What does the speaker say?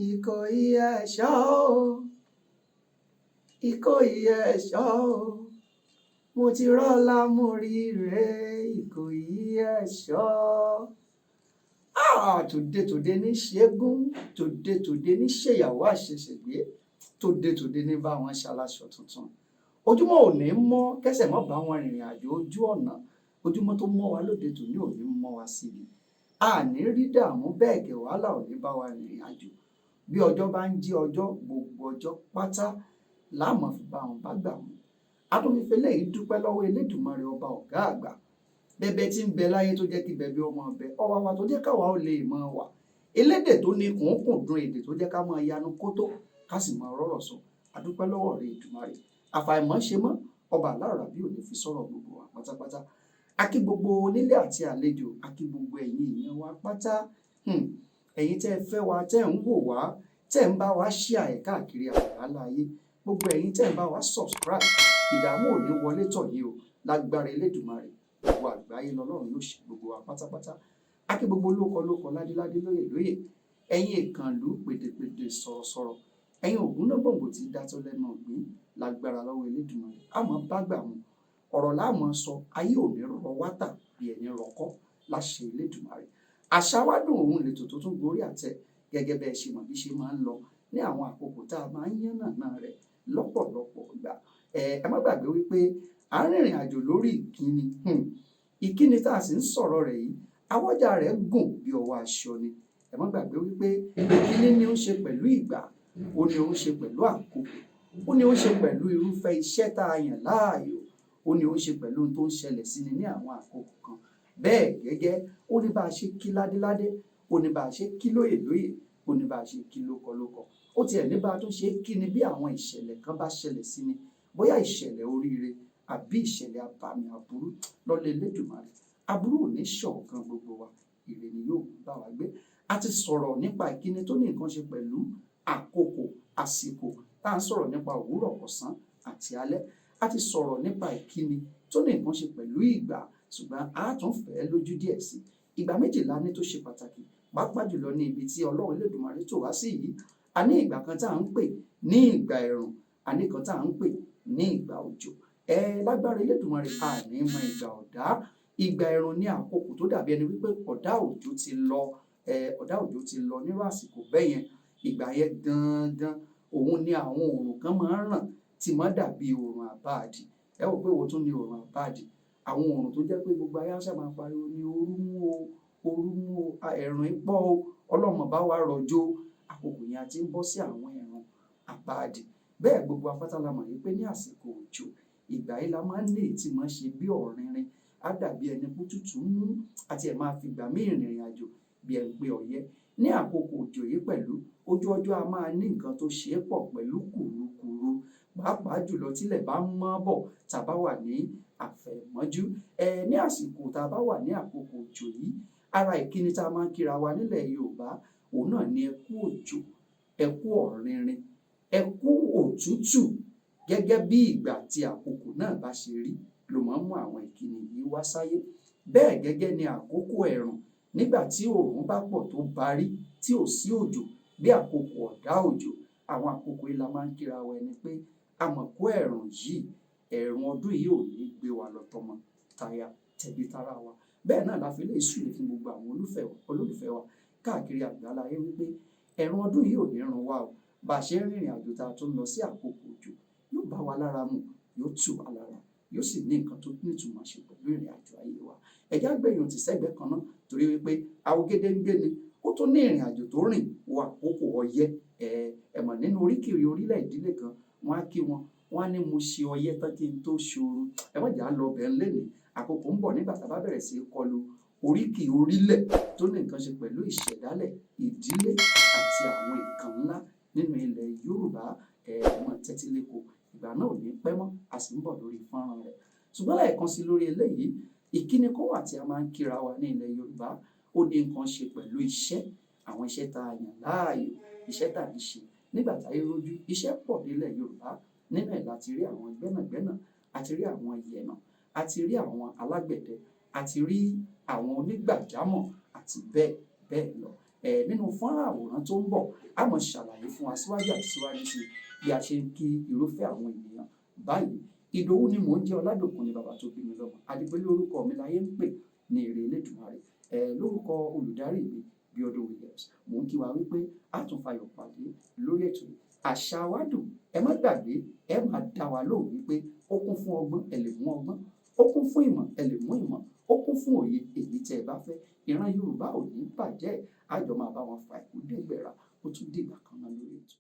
Ìkòyí ẹ̀ṣọ́ o, Ìkòyí ẹ̀ṣọ́ o, mo ti rọ́lá mo rí rè Ìkòyí ẹ̀ṣọ́. Tòde ní ṣẹ́gun, tòde ní ṣèyàwó àṣẹ̀ṣẹ̀gbé, tòde ní bá wọn ṣaláṣọ tuntun. Ojúmọ́ ò ní mọ́ kẹ́sẹ̀ mọ́ bá wọn rìnrìn àjò ojú ọ̀nà, ojúmọ́ tó mọ́ wa lóde tòní ò ní mọ́ wa síbi. Àní rí dààmú bẹ́ẹ̀ gẹ̀ wàhálà ò ní bá wa rìnrìn àjò. Bí ọjọ́ bá ń jí ọjọ́, gbogbo ọjọ́ pátá láàmú fi bá wọn bá gbà mú. Adúmífẹ́lẹ́ yìí dúpẹ́ lọ́wọ́ Elédùmarè ọba ọ̀gá àgbà. Bẹ̀bẹ̀ tí ń bẹ láyé tó jẹ́ kí bẹ̀bẹ̀ ọmọ ọbẹ̀, ọwàwà tó jẹ́ káwa ó lè mọ̀ wà. Elédè tó ní kùnkùn dùn èdè tó jẹ́ ká máa yanu kótó ká sì máa rọ́rọ̀ sọ. Adúpẹ́ lọ́wọ́ rẹ̀ Èdùmarè. Àfàìmọ̀ ṣe mọ́ ọba alára bí ò ní fi sọ̀rọ̀ gbogbo wa pátápátá. A kí gbogbo onílé àti àlejò, a kí gbogbo ẹ̀yin èèyàn wa pátá. Ẹ̀yin tẹ́ ẹ fẹ́ wa, tẹ́ ẹ ń wò wá, tẹ́ ẹ ń bá wa share ẹ̀ káàkiri àgbáńlá ayé. Gbogbo ẹ̀yin tẹ́ ẹ ń bá wa subscribe, ìdààmú ò ní wọlé tọ̀ yín o. Lágbára Elédùmarè, gbogbo àgbáyé lọ́lọ́run yóò ṣe gbogbo wa pátápátá. A kí gbogbo lóko ládéládé lóyè. Ẹ̀yin ìkànlú pèdèpèdè sọ̀rọ̀sọ̀rọ̀. Ẹ̀yin ògúnnágbòǹgbò tí dátọ́ lẹ́nu ọ̀gbìn. Lágbára lọ́wọ́ Elédùmarè, àmọ́ bá gbà mú ọ̀rọ̀ láàmú sọ, ayé ò ní rọ wátà bí ẹni rọkọ́ láṣẹ Elédùmarè. Àṣà wa dùn òun lè tòótọ́ tún gorí àtẹ gẹ́gẹ́ bẹ́ẹ̀ ṣe mọ̀ bí ṣe máa ń lọ ní àwọn àkókò tá a máa ń yànnàná rẹ̀ lọ́pọ̀lọpọ̀ ìgbà. Ẹ má gbàgbé wípé à ń rìnrìn àjò lórí ìkíni. Ìkíni tá a sì ń sọ̀rọ̀ rẹ̀ yìí, àwọ̀jà rẹ̀ gùn bí ọwọ́ aṣọ ni. Ẹ má gbàgbé wípé ìkíni ní ó ń ṣe pẹ̀lú ìgbà, ó ní ó ń ṣe pẹ̀lú àkókò, ó ní ó ń ṣe pẹ̀lú irúfẹ́ iṣẹ́ tá a yàn láàyò, ó ní ó ń ṣe pẹ̀lú ohun tó ń ṣẹlẹ̀ sí ni ní àwọn àkókò kan. Bẹ́ẹ̀ gẹ́gẹ́ ó ní bá a ṣe kí ládéládé, ó ní bá a ṣe kí lóyè, ó ní bá a ṣe kí lókọ. Ó tiẹ̀ ní bá a tún ṣe kí ni bí àwọn ìṣẹ̀lẹ̀ kan bá ṣẹlẹ̀ sí ni, bóyá ìṣẹ̀lẹ̀ oríire àbí ìṣẹ̀lẹ̀ àbàmì aburú lọ́lẹ̀ Elédùmarè. Aburú ò ní ṣọ̀kan gbogbo wa, ire ni yóò bá wa gbé. A ti sọ̀rọ̀ nípa ìkíni tó ní nǹkan ṣe pẹ̀lú àkókò, àsìkò. Tá à ń sọ̀rọ̀ nípa òwúrọ̀, ọ̀sán àti alẹ́. A ti sọ̀rọ̀ nípa ìkíni tó ní nǹkan ṣe pẹ̀lú ìgbà, ṣùgbọ́n a tún fẹ́ lójú díẹ̀ sí. Ìgbà méjìlá ní tó ṣe pàtàkì, pàápàá jùlọ ní ibi tí Ọlọ́run Elédùmarè tò wá sí yìí. A ní ìgbà kan tá à ń pè ní ìgbà ẹ̀rùn, a ní kan tá à ń pè ní ìgbà òjò. Lágbára Elédùmarè, a ní mọ ìgbà ọ̀dá. Ìgbà ẹ̀rùn ní àkókò tó dàbí ẹni wípé ọ̀dá òjò ti lọ nírú àsìkò bẹ́ẹ̀ yẹn. Ìgbà yẹn gangan òun ni àwọn oòrùn kan máa ń ràn tí máa dàbí oòrùn àbáàdì. Ẹ wò pé wo tún ní oòrùn àbáàdì. Àwọn oòrùn tó jẹ́ pé gbogbo ayé ṣá máa pariwo ní ooru mú o, ẹ̀rùn pọ̀ o, Ọlọ́run bá wa rọ̀jò. Àkókò yẹn a ti ń bọ́ sí àwọn ẹ̀rùn àbáàdì. Bẹ́ẹ̀ gbogbo apáta la mọ̀ wípé ní àsìkò òjò, ìgbà yìí la máa ń ní èyí tí máa ń ṣe bí ọ̀rìnrìn. Á dàbí ẹni pé tútù mú, àti ẹ̀ máa fi gbà mí ìrìn àjò bí ẹni pé ọyẹ́. Ní àkókò òjò yìí pẹ̀lú ojú ọjọ́ a máa ní nǹkan tó ṣe é pọ̀ pẹ̀lú kùrukùru, pàápàá jùlọ tílẹ̀ bá ń mọ́ bọ̀ tá a bá wà ní àfẹ̀mọ́jú. Ní àsìkò tá a bá wà ní àkókò òjò yìí, ara ìkíni tá a máa ń kíra wa nílẹ̀ Yorùbá, òun náà ni ẹ kú òjò, ẹ kú ọ̀rìnrìn, ẹ kú òtútù. Gẹ́gẹ́ bí ìgbà tí àkókò náà bá ṣe rí ló máa ń mú àwọn ìkíni yìí wá sáyé. Bẹ́ẹ̀ gẹ́gẹ́ ni àkókò ẹ̀rùn, nígbà tí oòrùn bá pọ̀ tó barí tí ò sí òjò, bí àkókò ọ̀dá òjò. Àwọn àkókò yìí la máa ń kíra wa ẹni pé a mọ̀ kó ẹ̀rùn yìí, ẹ̀rùn ọdún yìí ò ní gbé wa lọ tọmọ taya tẹbí tará wa. Bẹ́ẹ̀ náà la fi lè súre fún gbogbo àwọn olólùfẹ́ wa káàkiri àgbáńlá ayé wípé ẹ̀rùn ọdún yìí ò ní run wa o. Bá a ṣe ń rìnrìn àjò tá a tún lọ sí àkókò òjò, yóò bá wa lára mu, yóò tù wá lára, yóò sì ní nǹkan tó nítumọ̀ ṣe pẹ̀lú ìrìn àjò ayé wa. Ẹ̀já gbẹ̀yìn ti sẹ́gbẹ̀ẹ́ kan náà torí wípé Awogede ń gbé ni, ó tún ní ìrìn àjò tó rìn wọ àkókò ọyẹ́. Ẹ mọ̀ nínú oríkìrí orílẹ̀ ìdílé kan, wọ́n á kí wọn, wọ́n á ní mo ṣe ọyẹ́ tán kí n tó ṣoru. Ẹ má jà lọ bẹ̀ ń lé ní. Àkókò ń bọ̀ nígbà tá a bá bẹ̀rẹ̀ sí í kọlu oríkì orílẹ̀ tó ní nǹkan ṣe pẹ̀lú ìṣẹ̀dálẹ̀ ìdílé àti àwọn ìkan ńlá nínú ilẹ̀ Yorùbá. Wọn tẹ́tí léko, ìgbà náà ò ní pẹ́ mọ́, a sì ń bọ̀ lórí fọ́nrán rẹ̀. Ṣùgbọ́n lẹ́ẹ̀kan sí lórí eléyìí, ìkíni kan wà tí a máa ń kíra wa ní ilẹ̀ Yorùbá. Ó ní nǹkan ṣe pẹ̀lú iṣẹ́, àwọn iṣẹ́ tá a yàn láàyò, iṣẹ́ tá a lè ṣe nígbà táyé rojú. Iṣẹ́ pọ̀ nílẹ̀ Yorùbá. Nínú ẹ̀ láti rí àwọn gbẹ́nàgbẹ́nà, àti rí àwọn yẹ̀nà, àti rí àwọn alágbẹ̀dẹ, àti rí àwọn onígbàjámọ̀ àti bẹ́ẹ̀ bẹ́ẹ̀ lọ. nínú fọ́nrán àwòrán tó ń bọ̀ a máa ṣàlàyé fún wa síwájú àti síwájú sí bí a ṣe ń kí irúfẹ́ àwọn ènìyàn báyìí. Ìdòwú ni mò ń jẹ́, Ọládòkun ni bàbá tó bí mi lọ́mọ, Adépẹ̀lẹ́ orúkọ mi láyé ń pè ní ire Elédùmarè. Lórúkọ olùdarí mi Bíọ́dún Williams, mò ń kí wa wípé a tún fayọ̀ pàdé lórí ètò yìí. Àṣà wa dùn, ẹ má gbàgbé, ẹ máa dá wa lóhùn wípé ó kún fún ọgbọ́n, ẹ lè mú ọgbọ́n, ó kún fún ìmọ̀, ẹ lè mú ìmọ̀, ó kún fún òye, èyí tẹ́ ẹ bá fẹ́. Ìran Yorùbá ò ní bàjẹ́, a jọ máa bá wọn fa ìkúdẹ̀gbẹ̀rà. Ó tún dìgbà kan náà lórí ètò.